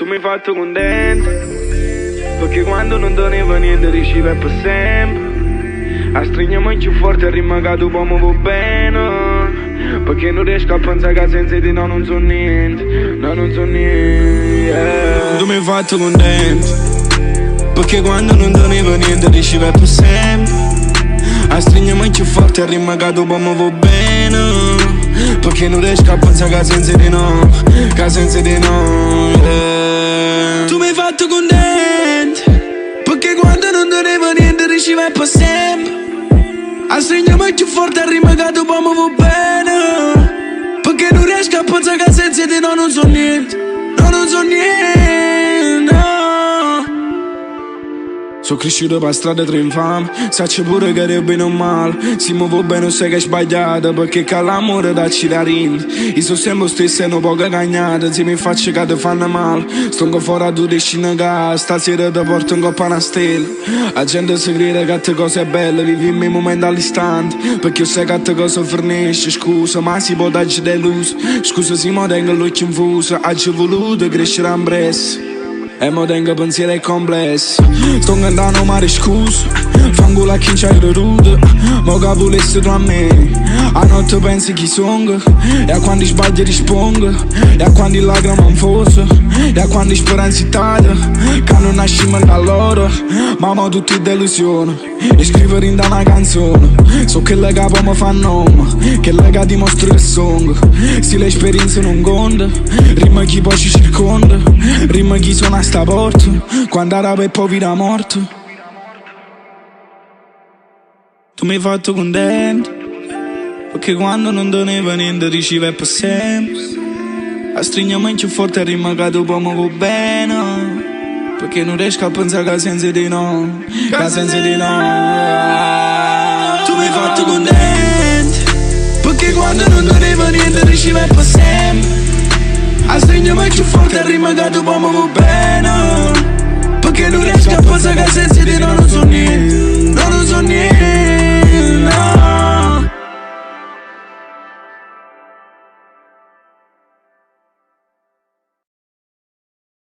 Tu mi hai fatto contento, perché quando non doneva niente riusciva per sempre. A stringermi più forte e rimagato poi mi va bene, perché non riesco a pensare che senza di no non so niente, no non so niente. Tu mi hai fatto contento, perché quando non doneva niente riusciva per sempre. A stringermi più forte e rimagato poi mi va bene, perché non riesco a pensare che senza di no, che senza di no. Tu mi hai fatto contento, perché quando non doneva niente riusciva per sempre. A stringermi più forte e rimagato poi mi va bene, perché non riesco a pensare che senza di no non so niente, no non so niente, no. Sono cresciuto per strada tra infame, saccio pure che era bene o male. Se mi va bene sai che è sbagliato, perché che l'amore dacci da rinde. Io sono sempre stesso e non poco cagnato, se mi faccio che ti fanno male. Sto fuori a tu decine a casa, stasera ti porto in coppa una stella. La gente si crede che te cose belle, vivi i miei momenti all'istante, perché io sai che te cosa fornisce. Scusa, ma si può darci deluso, scusa se mi tengo l'occhio infuso. Oggi ho voluto crescere a presso e mo tengo pensieri complessi. Sto cantando mare scusa, fango la chincia e rude. Mo che volessi tu a me, a notte pensi chi sono, e a quando sbaglio rispondo, e a quando lacrime in fosse, e a quando speranza taglia, che non nasciamo da loro, ma mo tutti delusione. E scrivere in una canzone, so che le capo mi fa nome, che le che dimostra che sono. Se l'esperienza non conta, rima chi poi ci circonda, rima chi suona a sta porta, quando era per poi vita morto. Tu mi hai fatto contento, perché quando non doneva niente riceve per sempre. A stringermi più forte e rimagato poi mi va bene, perché non riesco a pensare che senza di no, che senza di no. Tu mi hai fatto contento, perché quando non doneva niente riceve per sempre. A stringermi più forte e rimagato poi mi va bene, perché non riesco a pensare che senza di no non so niente, no non so niente.